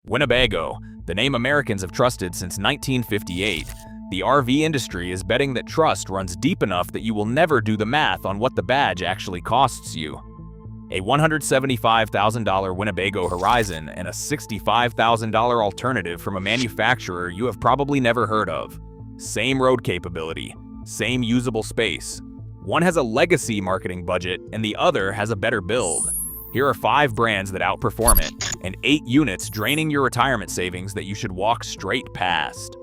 Winnebago, the name Americans have trusted since 1958. The RV industry is betting that trust runs deep enough that you will never do the math on what the badge actually costs you. A $175,000 Winnebago Horizon and a $65,000 alternative from a manufacturer you have probably never heard of. Same road capability, same usable space. One has a legacy marketing budget and the other has a better build. Here are 5 brands that outperform it, and 8 units draining your retirement savings that you should walk straight past.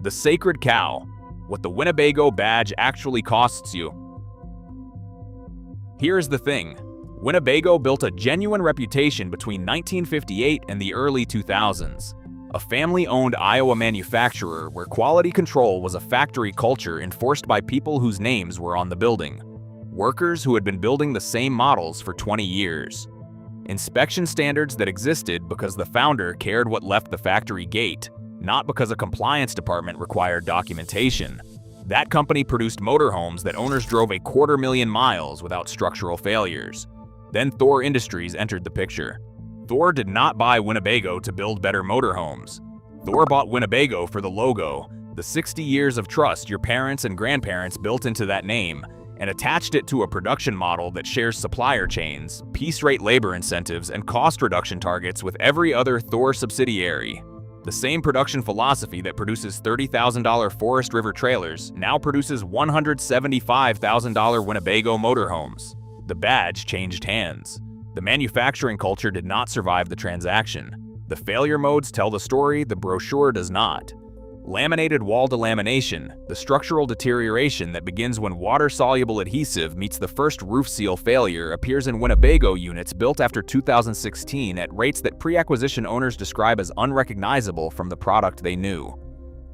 The Sacred Cow, what the Winnebago badge actually costs you. Here's the thing. Winnebago built a genuine reputation between 1958 and the early 2000s. A family-owned Iowa manufacturer where quality control was a factory culture enforced by people whose names were on the building. Workers who had been building the same models for 20 years. Inspection standards that existed because the founder cared what left the factory gate, not because a compliance department required documentation. That company produced motorhomes that owners drove 250,000 miles without structural failures. Then Thor Industries entered the picture. Thor did not buy Winnebago to build better motorhomes. Thor bought Winnebago for the logo, the 60 years of trust your parents and grandparents built into that name, and attached it to a production model that shares supplier chains, piece rate labor incentives, and cost reduction targets with every other Thor subsidiary. The same production philosophy that produces $30,000 Forest River trailers now produces $175,000 Winnebago motorhomes. The badge changed hands. The manufacturing culture did not survive the transaction. The failure modes tell the story, the brochure does not. Laminated wall delamination, the structural deterioration that begins when water-soluble adhesive meets the first roof seal failure, appears in Winnebago units built after 2016 at rates that pre-acquisition owners describe as unrecognizable from the product they knew.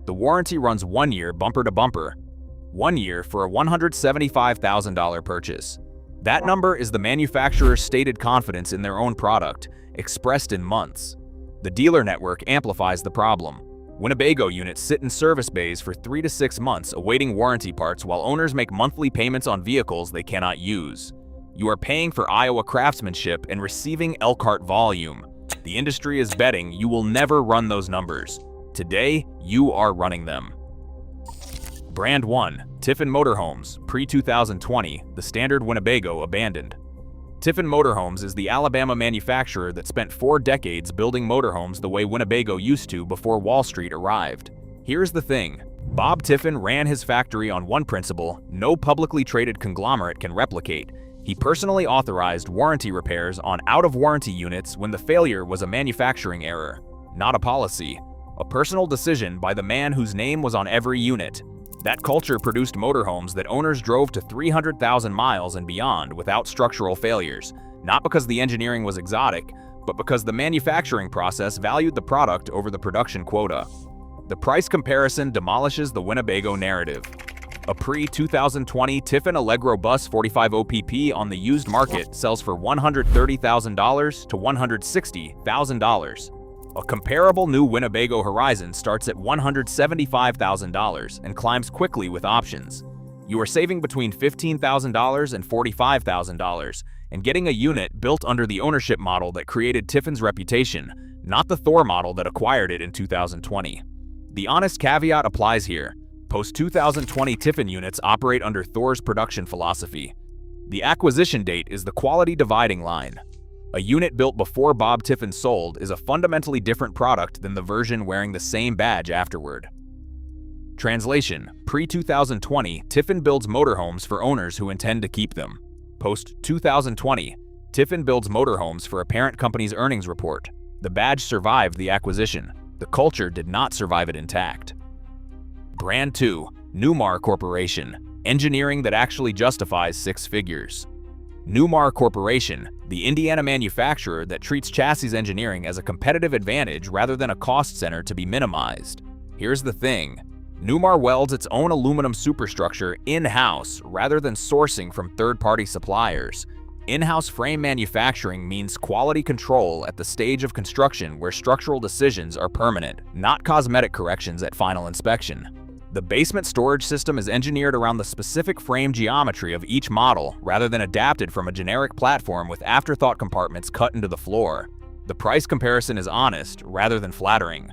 The warranty runs 1 year bumper to bumper. 1 year for a $175,000 purchase. That number is the manufacturer's stated confidence in their own product, expressed in months. The dealer network amplifies the problem. Winnebago units sit in service bays for 3 to 6 months awaiting warranty parts while owners make monthly payments on vehicles they cannot use. You are paying for Iowa craftsmanship and receiving Elkhart volume. The industry is betting you will never run those numbers. Today, you are running them. Brand 1, Tiffin Motorhomes, pre-2020, the standard Winnebago abandoned. Tiffin Motorhomes is the Alabama manufacturer that spent 4 decades building motorhomes the way Winnebago used to before Wall Street arrived. Here's the thing. Bob Tiffin ran his factory on one principle no publicly traded conglomerate can replicate. He personally authorized warranty repairs on out-of-warranty units when the failure was a manufacturing error, not a policy. A personal decision by the man whose name was on every unit. That culture produced motorhomes that owners drove to 300,000 miles and beyond without structural failures, not because the engineering was exotic, but because the manufacturing process valued the product over the production quota. The price comparison demolishes the Winnebago narrative. A pre-2020 Tiffin Allegro Bus 45 OPP on the used market sells for $130,000 to $160,000. A comparable new Winnebago Horizon starts at $175,000 and climbs quickly with options. You are saving between $15,000 and $45,000 and getting a unit built under the ownership model that created Tiffin's reputation, not the Thor model that acquired it in 2020. The honest caveat applies here. Post-2020 Tiffin units operate under Thor's production philosophy. The acquisition date is the quality dividing line. A unit built before Bob Tiffin sold is a fundamentally different product than the version wearing the same badge afterward. Translation: pre-2020, Tiffin builds motorhomes for owners who intend to keep them. Post-2020, Tiffin builds motorhomes for a parent company's earnings report. The badge survived the acquisition. The culture did not survive it intact. Brand 2, Numar Corporation, engineering that actually justifies 6 figures. Numar Corporation, the Indiana manufacturer that treats chassis engineering as a competitive advantage rather than a cost center to be minimized. Here's the thing. Newmar welds its own aluminum superstructure in-house rather than sourcing from third-party suppliers. In-house frame manufacturing means quality control at the stage of construction where structural decisions are permanent, not cosmetic corrections at final inspection. The basement storage system is engineered around the specific frame geometry of each model rather than adapted from a generic platform with afterthought compartments cut into the floor. The price comparison is honest rather than flattering.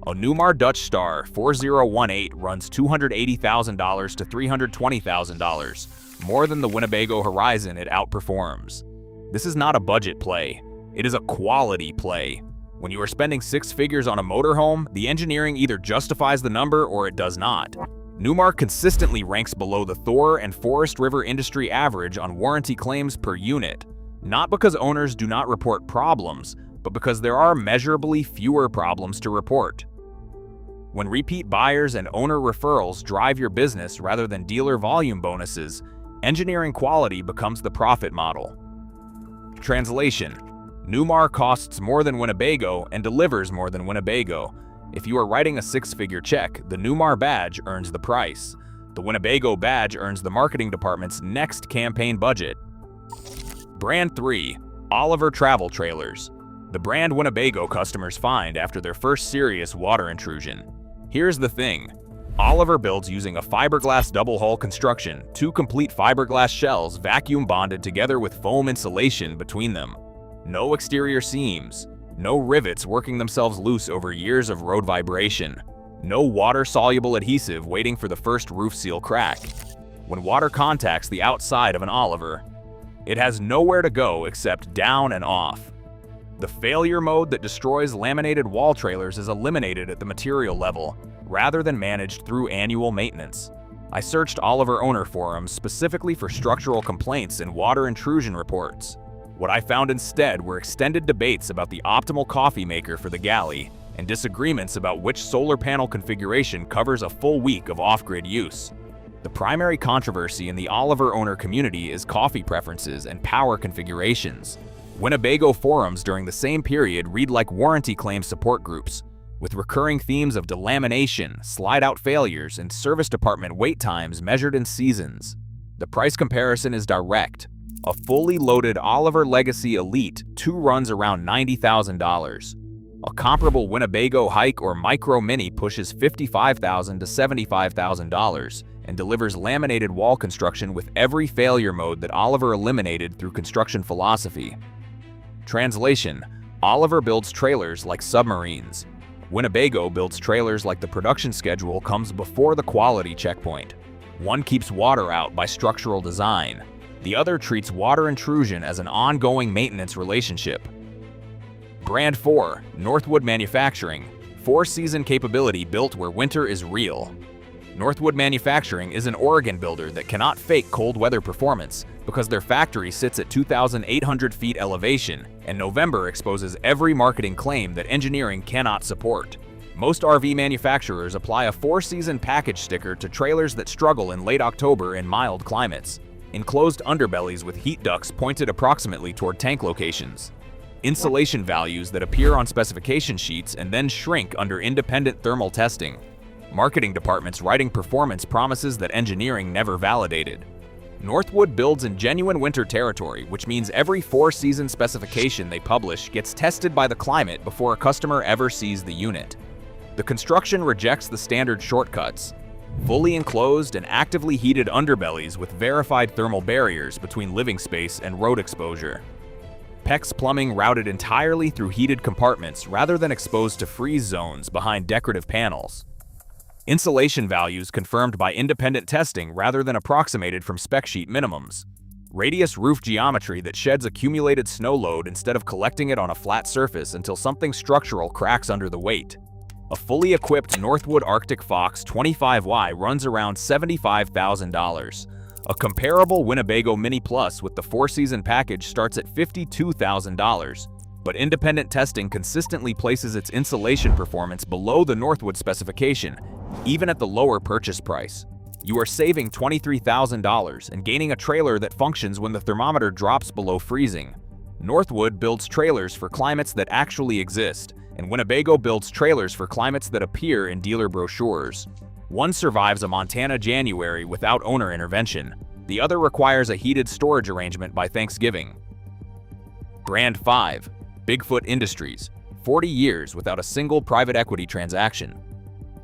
A Newmar Dutch Star 4018 runs $280,000 to $320,000, more than the Winnebago Horizon it outperforms. This is not a budget play, it is a quality play. When you are spending six figures on a motorhome, the engineering either justifies the number or it does not. Newmar consistently ranks below the Thor and Forest River industry average on warranty claims per unit, not because owners do not report problems, but because there are measurably fewer problems to report. When repeat buyers and owner referrals drive your business rather than dealer volume bonuses, engineering quality becomes the profit model. Translation: Newmar costs more than Winnebago and delivers more than Winnebago. If you are writing a six-figure check, the Newmar badge earns the price. The Winnebago badge earns the marketing department's next campaign budget. Brand 3. Oliver Travel Trailers. The brand Winnebago customers find after their first serious water intrusion. Here's the thing. Oliver builds using a fiberglass double-hull construction, two complete fiberglass shells vacuum bonded together with foam insulation between them. No exterior seams, no rivets working themselves loose over years of road vibration, no water-soluble adhesive waiting for the first roof seal crack. When water contacts the outside of an Oliver, it has nowhere to go except down and off. The failure mode that destroys laminated wall trailers is eliminated at the material level, rather than managed through annual maintenance. I searched Oliver owner forums specifically for structural complaints and water intrusion reports. What I found instead were extended debates about the optimal coffee maker for the galley, and disagreements about which solar panel configuration covers a full week of off-grid use. The primary controversy in the Oliver owner community is coffee preferences and power configurations. Winnebago forums during the same period read like warranty claim support groups, with recurring themes of delamination, slide-out failures, and service department wait times measured in seasons. The price comparison is direct. A fully loaded Oliver Legacy Elite 2 runs around $90,000. A comparable Winnebago Hike or Micro Mini pushes $55,000 to $75,000 and delivers laminated wall construction with every failure mode that Oliver eliminated through construction philosophy. Translation: Oliver builds trailers like submarines. Winnebago builds trailers like the production schedule comes before the quality checkpoint. One keeps water out by structural design. The other treats water intrusion as an ongoing maintenance relationship. Brand 4. Northwood Manufacturing. 4-season capability built where winter is real. Northwood Manufacturing is an Oregon builder that cannot fake cold weather performance because their factory sits at 2,800 feet elevation, and November exposes every marketing claim that engineering cannot support. Most RV manufacturers apply a 4-season package sticker to trailers that struggle in late October in mild climates. Enclosed underbellies with heat ducts pointed approximately toward tank locations. Insulation values that appear on specification sheets and then shrink under independent thermal testing. Marketing departments writing performance promises that engineering never validated. Northwood builds in genuine winter territory, which means every 4-season specification they publish gets tested by the climate before a customer ever sees the unit. The construction rejects the standard shortcuts. Fully enclosed and actively heated underbellies with verified thermal barriers between living space and road exposure. PEX plumbing routed entirely through heated compartments rather than exposed to freeze zones behind decorative panels. Insulation values confirmed by independent testing rather than approximated from spec sheet minimums. Radius roof geometry that sheds accumulated snow load instead of collecting it on a flat surface until something structural cracks under the weight. A fully equipped Northwood Arctic Fox 25Y runs around $75,000. A comparable Winnebago Mini Plus with the 4-season package starts at $52,000. But independent testing consistently places its insulation performance below the Northwood specification, even at the lower purchase price. You are saving $23,000 and gaining a trailer that functions when the thermometer drops below freezing. Northwood builds trailers for climates that actually exist, and Winnebago builds trailers for climates that appear in dealer brochures. One survives a Montana January without owner intervention. The other requires a heated storage arrangement by Thanksgiving. Brand 5. Bigfoot Industries. 40 years without a single private equity transaction.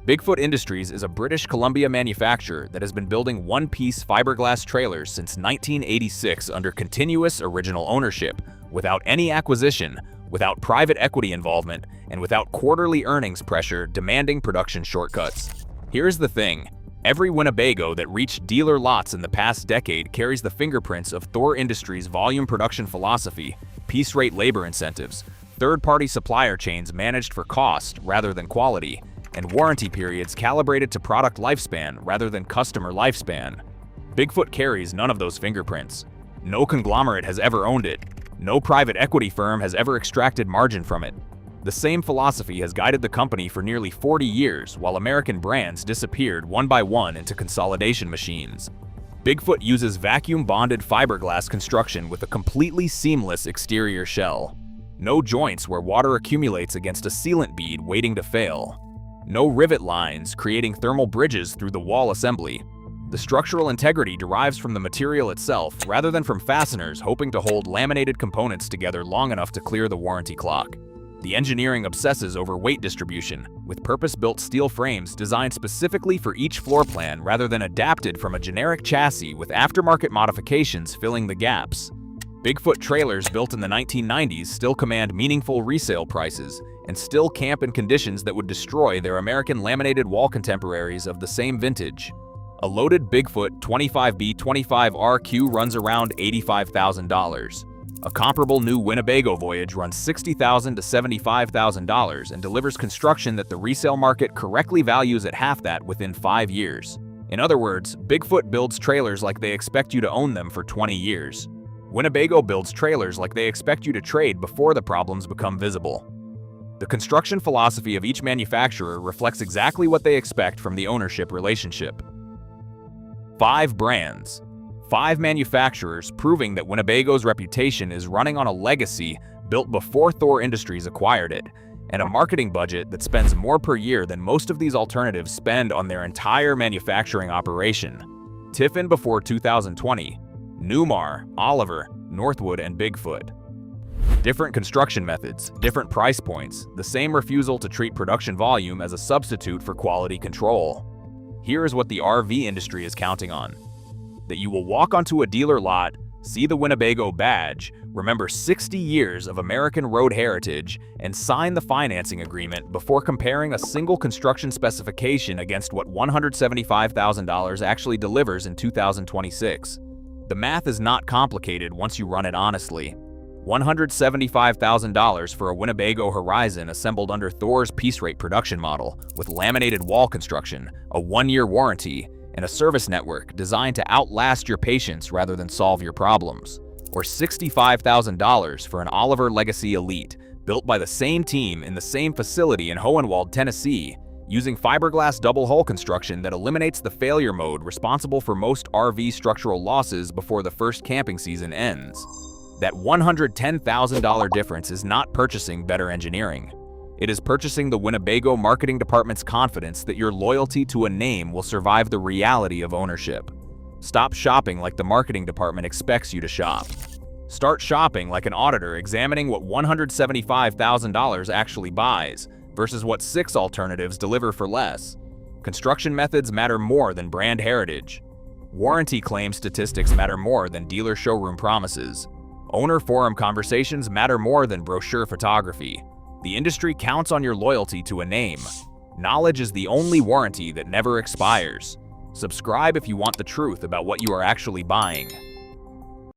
Bigfoot Industries is a British Columbia manufacturer that has been building one-piece fiberglass trailers since 1986 under continuous original ownership, without any acquisition, without private equity involvement, and without quarterly earnings pressure demanding production shortcuts. Here's the thing. Every Winnebago that reached dealer lots in the past decade carries the fingerprints of Thor Industries' volume production philosophy, piece-rate labor incentives, third-party supplier chains managed for cost rather than quality, and warranty periods calibrated to product lifespan rather than customer lifespan. Bigfoot carries none of those fingerprints. No conglomerate has ever owned it. No private equity firm has ever extracted margin from it. The same philosophy has guided the company for nearly 40 years while American brands disappeared one by one into consolidation machines. Bigfoot uses vacuum-bonded fiberglass construction with a completely seamless exterior shell. No joints where water accumulates against a sealant bead waiting to fail. No rivet lines creating thermal bridges through the wall assembly. The structural integrity derives from the material itself rather than from fasteners hoping to hold laminated components together long enough to clear the warranty clock. The engineering obsesses over weight distribution, with purpose-built steel frames designed specifically for each floor plan rather than adapted from a generic chassis with aftermarket modifications filling the gaps. Bigfoot trailers built in the 1990s still command meaningful resale prices and still camp in conditions that would destroy their American laminated wall contemporaries of the same vintage. A loaded Bigfoot 25B25RQ runs around $85,000. A comparable new Winnebago Voyage runs $60,000 to $75,000 and delivers construction that the resale market correctly values at half that within 5 years. In other words, Bigfoot builds trailers like they expect you to own them for 20 years. Winnebago builds trailers like they expect you to trade before the problems become visible. The construction philosophy of each manufacturer reflects exactly what they expect from the ownership relationship. 5 brands. 5 manufacturers proving that Winnebago's reputation is running on a legacy built before Thor Industries acquired it, and a marketing budget that spends more per year than most of these alternatives spend on their entire manufacturing operation. Tiffin before 2020, Newmar, Oliver, Northwood, and Bigfoot. Different construction methods, different price points, the same refusal to treat production volume as a substitute for quality control. Here is what the RV industry is counting on. That you will walk onto a dealer lot, see the Winnebago badge, remember 60 years of American road heritage, and sign the financing agreement before comparing a single construction specification against what $175,000 actually delivers in 2026. The math is not complicated once you run it honestly. $175,000 for a Winnebago Horizon assembled under Thor's piece-rate production model, with laminated wall construction, a 1-year warranty, and a service network designed to outlast your patience rather than solve your problems. Or $65,000 for an Oliver Legacy Elite, built by the same team in the same facility in Hohenwald, Tennessee, using fiberglass double-hull construction that eliminates the failure mode responsible for most RV structural losses before the first camping season ends. That $110,000 difference is not purchasing better engineering. It is purchasing the Winnebago marketing department's confidence that your loyalty to a name will survive the reality of ownership. Stop shopping like the marketing department expects you to shop. Start shopping like an auditor examining what $175,000 actually buys versus what 6 alternatives deliver for less. Construction methods matter more than brand heritage. Warranty claim statistics matter more than dealer showroom promises. Owner forum conversations matter more than brochure photography. The industry counts on your loyalty to a name. Knowledge is the only warranty that never expires. Subscribe if you want the truth about what you are actually buying.